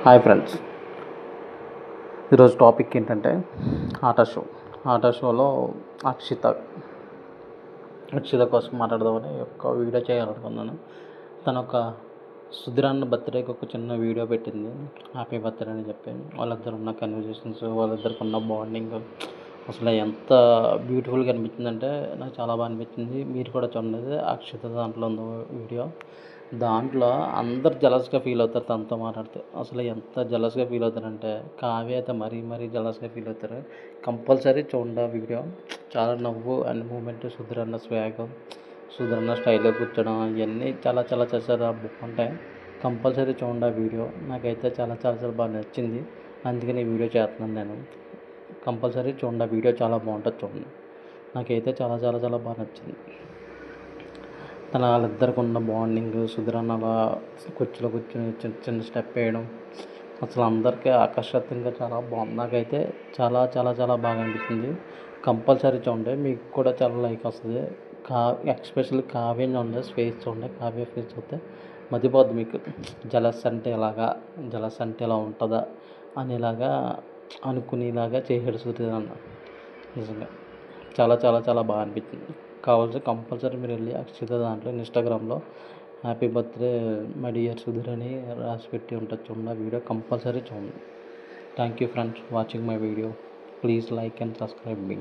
Hi friends, ఈరోజు topic ఏంటంటే ఆటా షోలో అక్షిత కోసం మాట్లాడదామని ఒక వీడియో చేయాలనుకున్నాను. తను ఒక సుధీరన్న బర్త్డేకి ఒక చిన్న వీడియో పెట్టింది, హ్యాపీ బర్త్డే అని చెప్పి. వాళ్ళిద్దరు ఉన్న కన్వర్జేషన్స్, వాళ్ళిద్దరికి ఉన్న బాండింగ్ అసలు ఎంత బ్యూటిఫుల్గా అనిపించిందంటే నాకు చాలా బాగా అనిపించింది. మీరు కూడా చూడండి, అక్షిత దాంట్లో ఉంది వీడియో. దాంట్లో అందరు జలస్గా ఫీల్ అవుతారు తనతో మాట్లాడితే. అసలు ఎంత జలస్గా ఫీల్ అవుతారంటే కావ్య అయితే మరీ జలస్గా ఫీల్ అవుతారు. కంపల్సరీ చూడండి ఆ వీడియో. చాలా నవ్వు అండ్ మూమెంట్, సుధీరన్న స్వాగ్, సుధీరన్న స్టైల్లో కూర్చోడం, ఇవన్నీ చాలా చాలా చాలా బాగుంటాయి. కంపల్సరీ చూడండి ఆ వీడియో. నాకైతే చాలా చాలా చాలా బాగా నచ్చింది, అందుకని ఈ వీడియో చేస్తున్నాను నేను. కంపల్సరీ చూడండి ఆ వీడియో, చాలా బాగుంటుంది చూడండి. నాకైతే చాలా చాలా చాలా బాగా నచ్చింది. వాళ్ళిద్దరికి ఉన్న బాండింగ్, సుధీరన్న అలా కుర్చీలో కూర్చొని చిన్న చిన్న స్టెప్ వేయడం అసలు అందరికీ ఆకర్షణీయంగా చాలా బాగుంది. నాకైతే చాలా చాలా చాలా బాగా అనిపించింది. కంపల్సరీ చూడండి, మీకు కూడా చాలా లైక్ వస్తుంది. ఎక్స్పెషల్లీ కావ్య చూడండి, ఫేస్ చూడండి. కావ్య ఫేస్ చూస్తే మతిపోద్ది మీకు. జలస్ అంటే ఇలా ఉంటుందా అనేలాగా అనుకునేలాగా చేసాడు సుధీరన్న. నిజంగా చాలా చాలా చాలా బాగా అనిపించింది. కావాల్సి కంపల్సరీ మీరు వెళ్ళి అక్షిత దాంట్లో ఇన్స్టాగ్రామ్లో happy birthday my dear Sudheer అని రాసి పెట్టి ఉంటుంది చూడండి. ఆ వీడియో కంపల్సరీ చూడండి. Thank you friends watching my video. Please like and subscribe me.